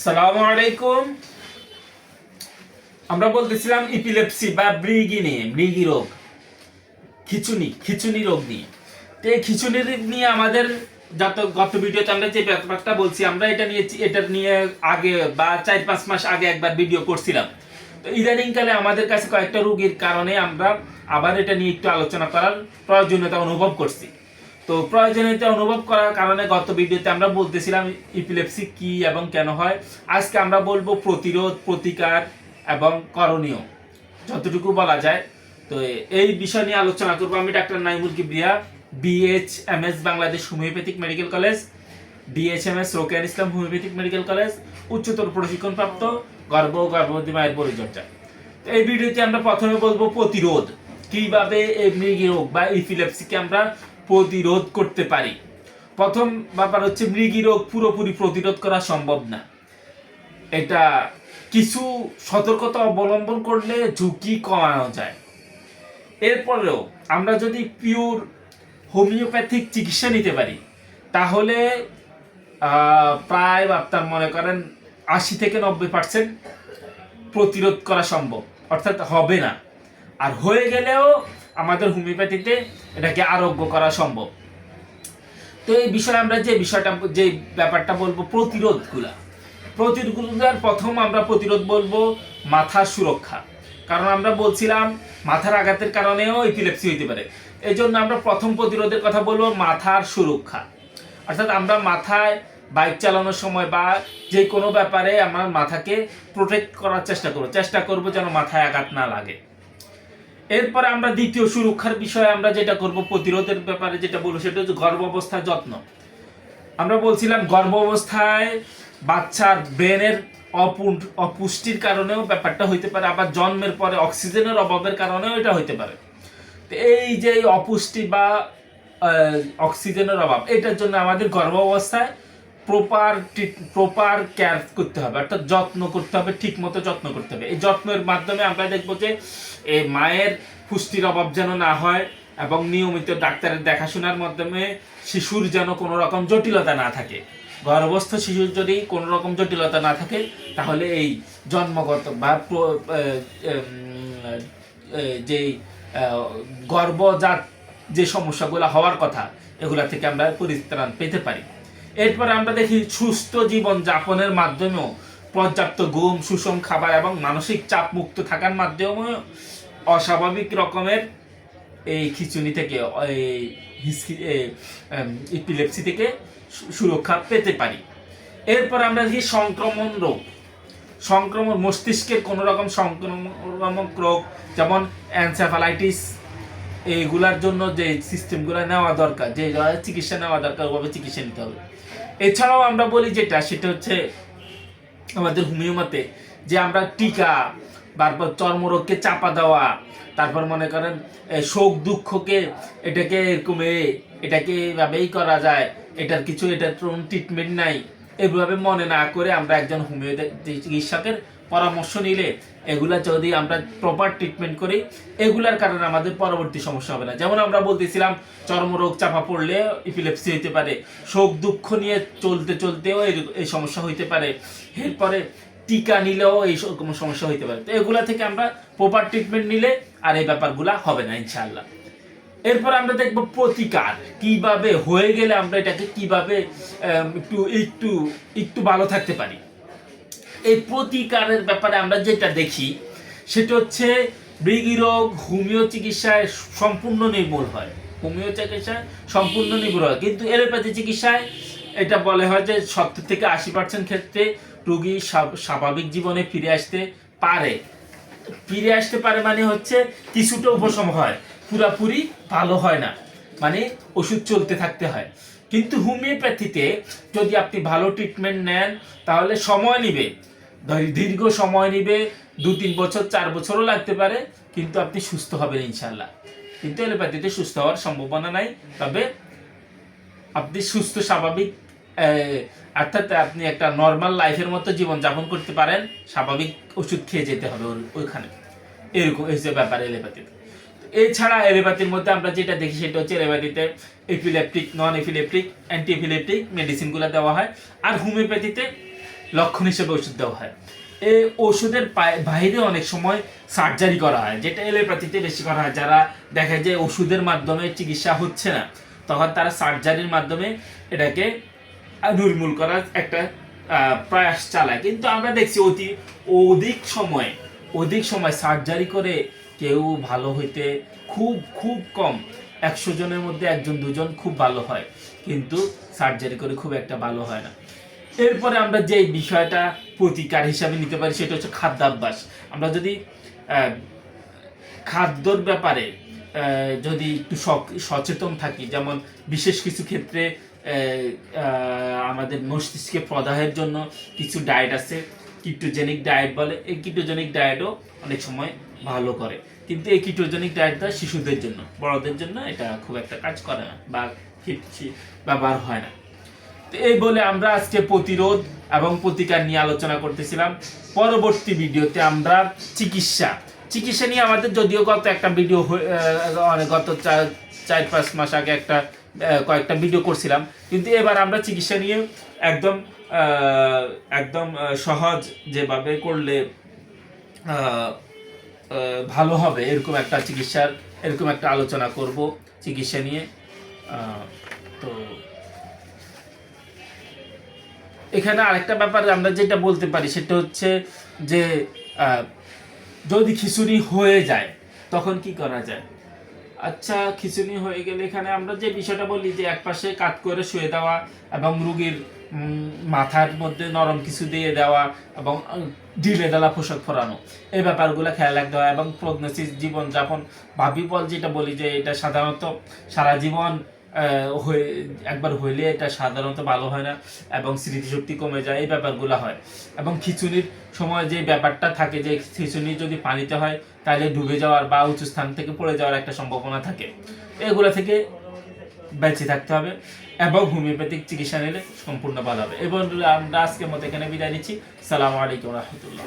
সালামু আলাইকুম। আমরা বলতেছিলাম ইপিলেপসি বা ব্রিগি নিয়ে, ব্রিগি রোগ, খিচুনি রোগ নিয়ে। তো এই খিচুনি নিয়ে আমাদের গত ভিডিওতে আমরা যে ব্যাপারটা বলছি, আমরা এটা নিয়ে আগে বা 4-5 মাস আগে একবার ভিডিও করছিলাম। তো ইদানিং কালে আমাদের কাছে কয়েকটা রোগীর কারণে আমরা আবার এটা নিয়ে একটু আলোচনা করার প্রয়োজনীয়তা অনুভব করছি। তো প্রয়োজনীয়তা অনুভব করার কারণে গত ভিডিওতে আমরা বলতেছিলাম ইপিলেপসি কি এবং কেন হয়। আজকে আমরা বলবো প্রতিরোধ, প্রতিকার এবং করণীয়, যতটুকু বলা যায়। তো এই বিষয় নিয়ে আলোচনা করবো। আমি doctor Naimul Kibria, BHMS Bangladesh homeopathic medical college, DHMS রোকেয়ার ইসলাম হোমিওপ্যাথিক মেডিকেল কলেজ, উচ্চতর প্রশিক্ষণপ্রাপ্ত গর্ভবতী মায়ের পরিচর্যা। তো এই ভিডিওতে আমরা প্রথমে বলবো প্রতিরোধ, কিভাবে এই মৃগী রোগ বা ইপিলেপসিকে আমরা প্রতিরোধ করতে পারি। প্রথম ব্যাপার হচ্ছে, মৃগী রোগ পুরোপুরি প্রতিরোধ করা সম্ভব না। এটা কিছু সতর্কতা অবলম্বন করলে ঝুঁকি কমানো যায়। এরপরেও আমরা যদি পিওর হোমিওপ্যাথিক চিকিৎসা নিতে পারি, তাহলে প্রায় আপনার মনে করেন 80-90% প্রতিরোধ করা সম্ভব, অর্থাৎ হবে না। আর হয়ে গেলেও আমাদের হোমিওপ্যাথিতে এটাকে আরোগ্য করা সম্ভব। তো এই বিষয়ে আমরা যে ব্যাপারটা বলবো, প্রতিরোধের প্রথম আমরা প্রতিরোধ বলবো মাথার সুরক্ষা। কারণ আমরা বলছিলাম মাথার আঘাতের কারণেও ইপিলেপসি হইতে পারে। এই জন্য আমরা প্রথম প্রতিরোধের কথা বলবো মাথার সুরক্ষা। অর্থাৎ আমরা মাথায় বাইক চালানোর সময় বা যে কোনো ব্যাপারে আমরা মাথাকে প্রোটেক্ট করার চেষ্টা করব যেন মাথায় আঘাত না লাগে। এরপরে আমরা দ্বিতীয় সুরক্ষার বিষয়ে আমরা যেটা করব, প্রতিরোধের ব্যাপারে যেটা বলবো, সেটা হচ্ছে গর্ভাবস্থার যত্ন। আমরা বলছিলাম গর্ভাবস্থায় বাচ্চার ব্রেনের অপুষ্টির কারণেও ব্যাপারটা হইতে পারে, আবার জন্মের পরে অক্সিজেনের অভাবের কারণেও এটা হইতে পারে। তো এই যে অপুষ্টি বা অক্সিজেনের অভাব, এটার জন্য আমাদের গর্ভাবস্থায় প্রপার কেয়ার করতে হবে, অর্থাৎ যত্ন করতে হবে, ঠিক মতো যত্ন করতে হবে। এই যত্নের মাধ্যমে আমরা দেখবো যে এই মায়ের পুষ্টির অভাব যেন না হয় এবং নিয়মিত ডাক্তারের দেখাশোনার মাধ্যমে শিশুর যেন কোনো রকম জটিলতা না থাকে। গর্ভস্থ শিশুর যদি কোনো রকম জটিলতা না থাকে, তাহলে এই জন্মগত বা যে গর্ভজাত যে সমস্যাগুলো হওয়ার কথা, এগুলা থেকে আমরা পরিত্রাণ পেতে পারি। এরপরে আমরা দেখি সুস্থ জীবন যাপনের মাধ্যমেও, পর্যাপ্ত ঘুম, সুষম খাবার এবং মানসিক চাপ মুক্ত থাকার মাধ্যমেও অস্বাভাবিক রকমের এই খিচুনি থেকে, ইপিলেপসি থেকে সুরক্ষা পেতে পারি। এরপর আমরা দেখি সংক্রমণ মস্তিষ্কের কোনো রকম সংক্রামক রোগ, যেমন এনসেফালাইটিস, এইগুলার জন্য যে সিস্টেমগুলো নেওয়া দরকার, যে চিকিৎসা নেওয়া দরকার, ওভাবে চিকিৎসা নিতে হবে। এছাড়াও আমরা বলি সেটা হচ্ছে আমাদের হোমিওপ্যাথি, যে আমরা টিকা, তারপর চর্মরোগকে চাপা দেওয়া, তারপর মনে করেন শোক দুঃখকে এটাকে এভাবেই করা যায়, এটার কোনো ট্রিটমেন্ট নাই, এভাবে মনে না করে আমরা একজন হোমিওপ্যাথি চিকিৎসকের পরামর্শ নিলে, এগুলা যদি আমরা প্রপার ট্রিটমেন্ট করি, এগুলার কারণে আমাদের পরবর্তী সমস্যা হবে না। যেমন আমরা বলতেছিলাম চর্মরোগ চাপা পড়লে ইপিলেপসি হইতে পারে, শোক দুঃখ নিয়ে চলতেও এই সমস্যা হইতে পারে, এরপরে টিকা নিলেও এই সমস্যা হইতে পারে। তো এগুলা থেকে আমরা প্রপার ট্রিটমেন্ট নিলে আর এই ব্যাপারগুলা হবে না ইনশাআল্লাহ। এরপর আমরা দেখব প্রতিকার, কিভাবে হয়ে গেলে আমরা এটাকে কিভাবে একটু ভালো থাকতে পারি। এই প্রতিকারের ব্যাপারে আমরা যেটা দেখি, সেটা হচ্ছে মৃগী রোগ হোমিও চিকিৎসায় সম্পূর্ণ নির্মূল হয়। কিন্তু এলোপ্যাথি চিকিৎসায় এটা বলে হয় যে 70-80% ক্ষেত্রে রোগী স্বাভাবিক জীবনে ফিরে আসতে পারে। মানে হচ্ছে কিছুটা উপশম হয়, পুরাপুরি ভালো হয় না, মানে ওষুধ চলতে থাকতে হয়। কিন্তু হোমিওপ্যাথিতে যদি আপনি ভালো ট্রিটমেন্ট নেন, তাহলে সময় নিবে, দীর্ঘ সময় নিবে, 2-3 বছর 4 বছরও লাগতে পারে, কিন্তু আপনি সুস্থ হবেন ইনশাল্লাহ। কিন্তু এলোপ্যাথিতে সুস্থ হওয়ার সম্ভাবনা নাই। তবে আপনি সুস্থ স্বাভাবিক, অর্থাৎ আপনি একটা নর্মাল লাইফের মতো জীবন যাপন করতে পারেন, স্বাভাবিক ওষুধ খেয়ে যেতে হবে ওইখানে, এরকম হচ্ছে ব্যাপার এলোপ্যাথিতে। এছাড়া এলোপ্যাথির মধ্যে আমরা যেটা দেখি, সেটা হচ্ছে এলোপ্যাথিতে এপিলেপটিক, নন এপিলেপটিক, অ্যান্টি এপিলেপটিক মেডিসিনগুলো দেওয়া হয়। আর হোমিওপ্যাথিতে লক্ষণ হিসেবে ওষুধ দেওয়া হয়। এই ওষুধের বাইরে অনেক সময় সার্জারি করা হয়, যেটা এলোপ্যাথিতে বেশি করা হয়। যারা দেখা যায় ওষুধের মাধ্যমে চিকিৎসা হচ্ছে না, তখন তারা সার্জারির মাধ্যমে এটাকে নির্মূল করার একটা প্রয়াস চালায়। কিন্তু আমরা দেখছি অধিক সময় সার্জারি করে কেউ ভালো হইতে খুব খুব কম, 100 জনের মধ্যে 1-2 জন খুব ভালো হয়, কিন্তু সার্জারি করে খুব একটা ভালো হয় না। এরপরে আমরা যে বিষয়টা প্রতিকার হিসাবে নিতে পারি সেটা হচ্ছে খাদ্যাভ্যাস। আমরা যদি খাদ্যর ব্যাপারে যদি একটু সচেতন থাকি, যেমন বিশেষ কিছু ক্ষেত্রে আমাদের মস্তিষ্কে প্রদাহের জন্য কিছু ডায়েট আছে, কিটোজেনিক ডায়েট বলে। এই কিটোজেনিক ডায়েটও অনেক সময় ভালো করে, কিন্তু এই কিটোজেনিক ডায়েটটা শিশুদের জন্য, বড়দের জন্য এটা খুব একটা কাজ করে না বা ব্যবহার হয় না। তো এই বলে আমরা আজকে প্রতিরোধ এবং প্রতিকার নিয়ে আলোচনা করতেছিলাম। পরবর্তী ভিডিওতে আমরা চিকিৎসা নিয়ে আমাদের যদিও গত একটা ভিডিও গত 4-5 মাস আগে কয়েকটা ভিডিও করছিলাম, কিন্তু এবার আমরা চিকিৎসা নিয়ে একদম সহজ যেভাবে করলে ভালো হবে এরকম একটা আলোচনা করব চিকিৎসা নিয়ে। তো এখানে আরেকটা ব্যাপার আমরা যেটা বলতে পারি সেটা হচ্ছে যে যদি খিঁচুনি হয়ে যায় তখন কি করা যায়। আচ্ছা, খিঁচুনি হয়ে গেলে এখানে আমরা যে বিষয়টা বলি যে একপাশে কাত করে শুয়ে দেওয়া এবং রুগীর মাথার মধ্যে নরম কিছু দিয়ে দেওয়া এবং ঢিলে ঢালা পোশাক পরানো, এই ব্যাপারগুলো খেয়াল রাখতে হয়। এবং প্রগনোসিস, জীবনযাপন, ভাবিবল যেটা বলি যে এটা সাধারণত সারা জীবন একবার হইলে এটা সাধারণত ভালো হয় না এবং স্মৃতিশক্তি কমে যায়, এই ব্যাপারগুলো হয়। এবং খিঁচুনির সময় যে ব্যাপারটা থাকে যে খিঁচুনি যদি পানিতে হয় তাহলে ডুবে যাওয়ার বা উঁচু স্থান থেকে পড়ে যাওয়ার একটা সম্ভাবনা থাকে। এগুলো থেকে বেঁচে থাকতে হবে এবং হোমিওপ্যাথিক চিকিৎসা নিলে সম্পূর্ণ ভালো হবে। এবং আমরা আজকের মতো এখানে বিদায় নিচ্ছি। সালামু আলাইকুম রহমতুল্লাহ।